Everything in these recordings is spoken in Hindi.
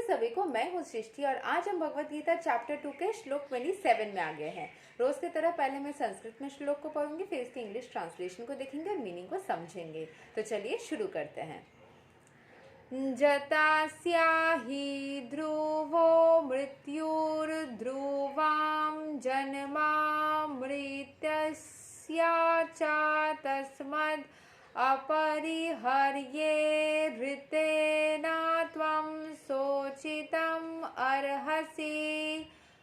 सभी को, मैं हूँ सृष्टि और आज हम भगवत गीता चैप्टर 2 के श्लोक 27 में आ गए हैं। रोज की तरह पहले मैं संस्कृत में श्लोक को पढ़ूंगी, फिर इसके इंग्लिश ट्रांसलेशन को देखेंगे और मीनिंग को समझेंगे। तो चलिए शुरू करते हैं। जतास्या हि ध्रुवो मृत्युर्ध्रुवां जन्मामृतस्या च तस्मद् अपरिहर्येर्ऋतेन त्वं शोचितुम् अर्हसि।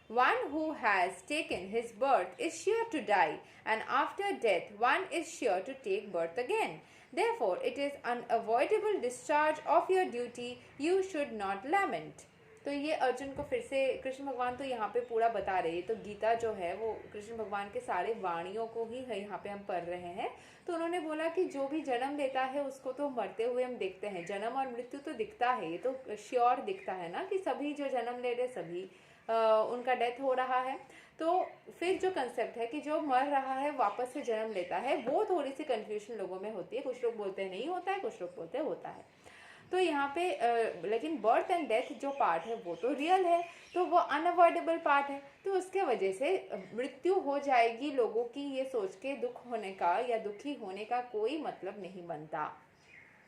One who has taken his birth is sure to die, and after death one is sure to take birth again. Therefore, it is unavoidable discharge of your duty. You should not lament. तो ये अर्जुन को फिर से कृष्ण भगवान तो यहाँ पे पूरा बता रहे हैं। तो गीता जो है वो कृष्ण भगवान के सारे वाणियों को ही यहाँ पे हम पढ़ रहे हैं। तो उन्होंने बोला कि जो भी जन्म लेता है उसको तो मरते हुए हम देखते हैं, जन्म और मृत्यु तो दिखता है, ये तो श्योर दिखता है ना कि सभी जो जन्म ले रहे सभी उनका डेथ हो रहा है। तो फिर जो कंसेप्ट है कि जो मर रहा है वापस से जन्म लेता है, वो थोड़ी सी कंफ्यूजन लोगों में होती है। कुछ लोग बोलते हैं नहीं होता है, कुछ लोग बोलते हैं होता है। तो यहाँ पे लेकिन बर्थ एंड डेथ जो पार्ट है वो तो रियल है, तो वो अनअवॉइडेबल पार्ट है। तो उसके वजह से मृत्यु हो जाएगी लोगों की, ये सोच के दुख होने का या दुखी होने का कोई मतलब नहीं बनता।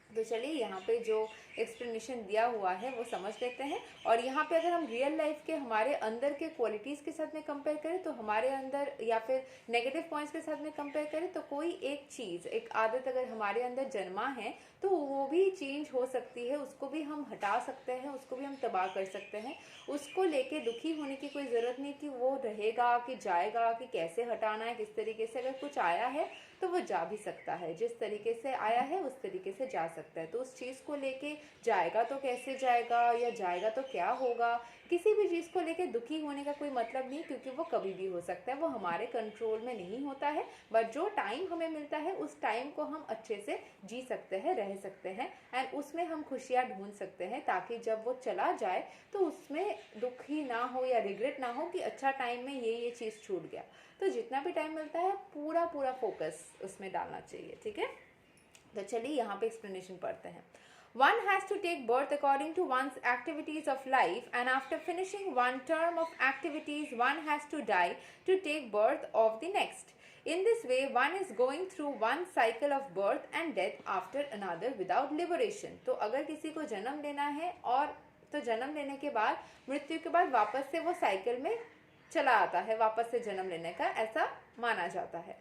तो चलिए यहाँ पे जो एक्सप्लेनेशन दिया हुआ है वो समझ लेते हैं। और यहाँ पे अगर हम रियल लाइफ के हमारे अंदर के क्वालिटीज़ के साथ में कंपेयर करें तो हमारे अंदर, या फिर नेगेटिव पॉइंट्स के साथ में कंपेयर करें तो कोई एक चीज़, एक आदत अगर हमारे अंदर जन्मा है तो वो भी चेंज हो सकती है, उसको भी हम हटा सकते हैं, उसको भी हम तबाह कर सकते हैं। उसको लेके दुखी होने की कोई ज़रूरत नहीं कि वो रहेगा कि जाएगा, कि कैसे हटाना है, किस तरीके से। अगर कुछ आया है तो वो जा भी सकता है, जिस तरीके से आया है उस तरीके से जा सकता है। तो उस चीज़ को लेके जाएगा तो कैसे जाएगा या जाएगा तो क्या होगा, किसी भी चीज़ को लेके दुखी होने का कोई मतलब नहीं, क्योंकि वो कभी भी हो सकता है, वो हमारे कंट्रोल में नहीं होता है। बट जो टाइम हमें मिलता है उस टाइम को हम अच्छे से जी सकते हैं, रह सकते हैं, एंड उसमें हम खुशियाँ ढूंढ सकते हैं, ताकि जब वो चला जाए तो उसमें दुख ही ना हो या रिग्रेट ना हो कि अच्छा टाइम में ये चीज़ छूट गया। तो जितना भी टाइम मिलता है पूरा फोकस उसमें डालना चाहिए, ठीक है। तो चलिए यहाँ पे एक्सप्लेनेशन पढ़ते हैं। One has to take birth according to one's activities of life, and after finishing one term of activities, one has to die to take birth of the next. In this way, one is going through one cycle of birth and death after another without liberation. तो अगर किसी को जन्म लेना है और तो जन्म लेने के बाद, मृत्यु के बाद वापस से वो साइकिल में चला आता है, वापस से जन्म लेने का, ऐसा माना जाता है।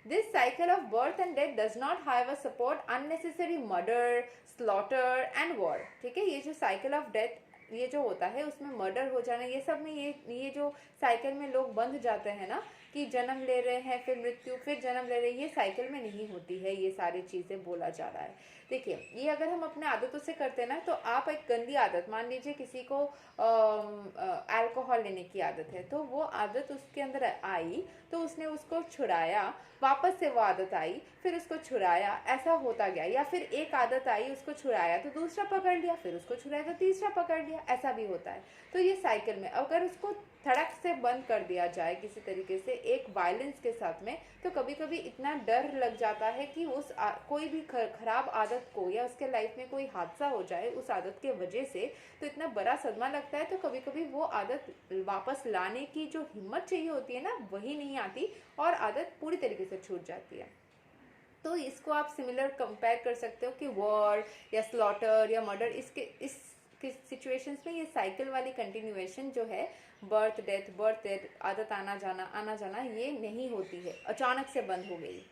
This cycle of birth and death does not, however, support unnecessary murder, slaughter and war. ठीक है, ये जो cycle of death ये जो होता है उसमें मर्डर हो जाना, ये सब में ये जो साइकिल में लोग बंध जाते हैं ना, कि जन्म ले रहे हैं फिर मृत्यु फिर जन्म ले रहे हैं, ये साइकिल में नहीं होती है। ये सारी चीज़ें बोला जा रहा है। देखिए, ये अगर हम अपने आदतों से करते हैं ना, तो आप एक गंदी आदत, मान लीजिए किसी को अल्कोहल लेने की आदत है, तो वो आदत उसके अंदर आई तो उसने उसको छुड़ाया, वापस से वो आदत आई, फिर उसको छुड़ाया, ऐसा होता गया। या फिर एक आदत आई, उसको छुड़ाया तो दूसरा पकड़ लिया, फिर उसको छुड़ाया तो तीसरा पकड़ लिया, ऐसा भी होता है। तो ये साइकिल में अगर उसको धड़क से बंद कर दिया जाए किसी तरीके से, एक वायलेंस के साथ में, तो कभी कभी इतना डर लग जाता है कि उस कोई भी खराब आदत को, या उसके लाइफ में कोई हादसा हो जाए उस आदत के वजह से, तो इतना बड़ा सदमा लगता है। तो कभी कभी वो आदत वापस लाने की जो हिम्मत चाहिए होती है ना, वही नहीं आती और आदत पूरी तरीके से छूट जाती है। तो इसको आप सिमिलर कंपेयर कर सकते हो कि वॉर या स्लॉटर या मर्डर, इस सिचुएशंस में ये साइकिल वाली कंटिन्यूएशन जो है, बर्थ डेथ आदत आना जाना ये नहीं होती है, अचानक से बंद हो गई।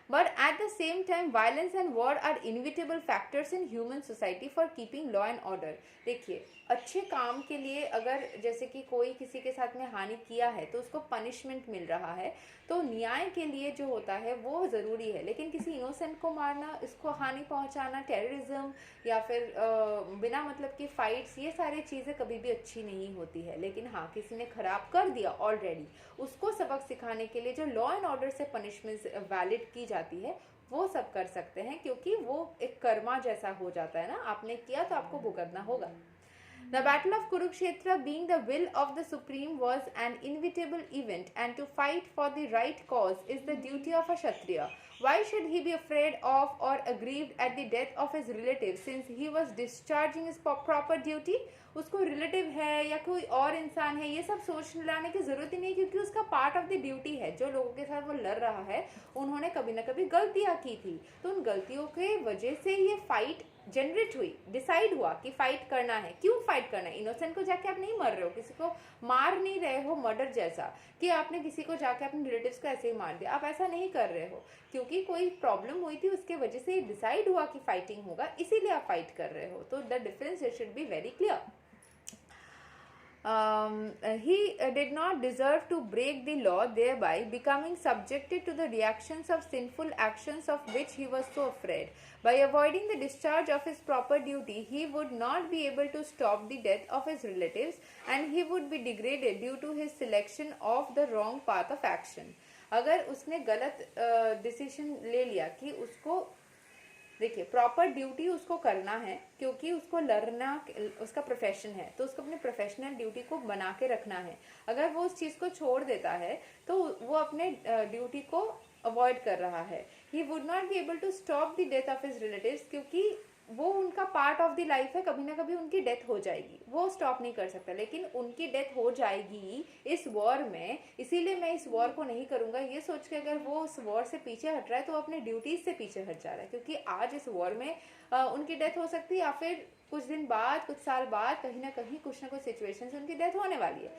But at the same time, violence and war are inevitable factors in human society for keeping law and order. देखिए, अच्छे काम के लिए अगर जैसे कि कोई किसी के साथ में हानि किया है तो उसको पनिशमेंट मिल रहा है, तो न्याय के लिए जो होता है वो ज़रूरी है। लेकिन किसी इनोसेंट को मारना, इसको हानि पहुंचाना, टेररिज्म या फिर बिना मतलब की फाइट्स, ये सारी चीज़ें कभी भी अच्छी नहीं होती है। लेकिन हाँ, किसी ने खराब कर दिया ऑलरेडी, उसको सबक सिखाने के लिए जो लॉ एंड ऑर्डर से पनिशमेंट वैलिड की जाती है, वो सब कर सकते हैं, क्योंकि वो एक कर्मा जैसा हो जाता है ना, आपने किया तो आपको भुगतना होगा। The battle of Kurukshetra, being the will of the Supreme, was an inevitable event, and to fight for the right cause is the duty of a Kshatriya. Why should he be afraid of or aggrieved at the death of his relative since he was discharging his proper duty? उसको रिलेटिव है या कोई और इंसान है, ये सब सोच लाने की जरूरत ही नहीं, क्योंकि उसका पार्ट ऑफ द ड्यूटी है. जो लोगों के साथ वो लड़ रहा है उन्होंने कभी ना कभी गलतियां की थी, तो उन गलतियों के वजह से ये फाइट जनरेट हुई, डिसाइड हुआ कि फाइट करना है. क्यों फाइट करना है? इनोसेंट को जाके आप नहीं मर रहे हो, किसी को मार नहीं रहे हो मर्डर जैसा कि आपने किसी को जाके अपने रिलेटिव्स को ऐसे ही मार दिया. आप ऐसा नहीं कर रहे हो, क्योंकि कोई प्रॉब्लम हुई थी उसके वजह से डिसाइड हुआ कि फाइटिंग होगा, इसीलिए आप फाइट कर रहे हो. तो the difference it should be very clear. He did not deserve to break the law, thereby becoming subjected to the reactions of sinful actions of which he was so afraid. By avoiding the discharge of his proper duty, he would not be able to stop the death of his relatives, and he would be degraded due to his selection of the wrong path of action. अगर उसने गलत डिसीजन ले लिया कि उसको, देखिए, प्रॉपर ड्यूटी उसको करना है क्योंकि उसको लड़ना उसका प्रोफेशन है, तो उसको अपने प्रोफेशनल ड्यूटी को बना के रखना है. अगर वो उस चीज़ को छोड़ देता है तो वो अपने ड्यूटी को अवॉइड कर रहा है. He would not be able to stop the death of his relatives, क्योंकि वो उनका पार्ट ऑफ द लाइफ है, कभी ना कभी उनकी डेथ हो जाएगी, वो स्टॉप नहीं कर सकता, लेकिन उनकी डेथ हो जाएगी इस वॉर में, इसीलिए मैं इस वॉर को नहीं करूंगा, ये सोच के अगर वो उस वॉर से पीछे हट रहा है तो अपने ड्यूटीज से पीछे हट जा रहा है. क्योंकि आज इस वॉर में उनकी डेथ हो सकती है, या फिर कुछ दिन बाद, कुछ साल बाद कहीं ना कहीं कुछ ना कुछ सिचुएशन से उनकी डेथ होने वाली है.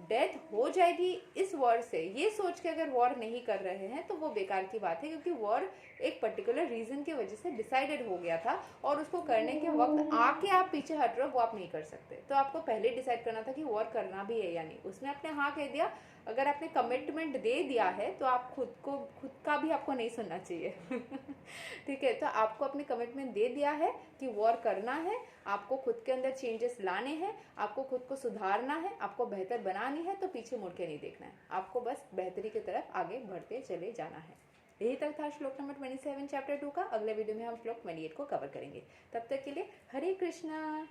डेथ हो जाएगी इस वॉर से, ये सोच के अगर वॉर नहीं कर रहे हैं तो वो बेकार की बात है, क्योंकि वॉर एक पर्टिकुलर रीजन की वजह से डिसाइडेड हो गया था और उसको करने के वक्त आके आप पीछे हट रहे हो, वो आप नहीं कर सकते. तो आपको पहले डिसाइड करना था कि वॉर करना भी है या नहीं. उसने अपने हाँ कह दिया. अगर आपने कमिटमेंट दे दिया है तो आप खुद का भी आपको नहीं सुनना चाहिए. ठीक है, तो आपको अपने कमिटमेंट दे दिया है कि वॉर करना है, आपको खुद के अंदर चेंजेस लाने हैं, आपको खुद को सुधारना है, आपको बेहतर बनानी है, तो पीछे मुड़ के नहीं देखना है, आपको बस बेहतरी की तरफ आगे बढ़ते चले जाना है. यही तक था श्लोक नंबर 27 चैप्टर 2 का. अगले वीडियो में हम श्लोक 28 को कवर करेंगे. तब तक के लिए हरे कृष्णा.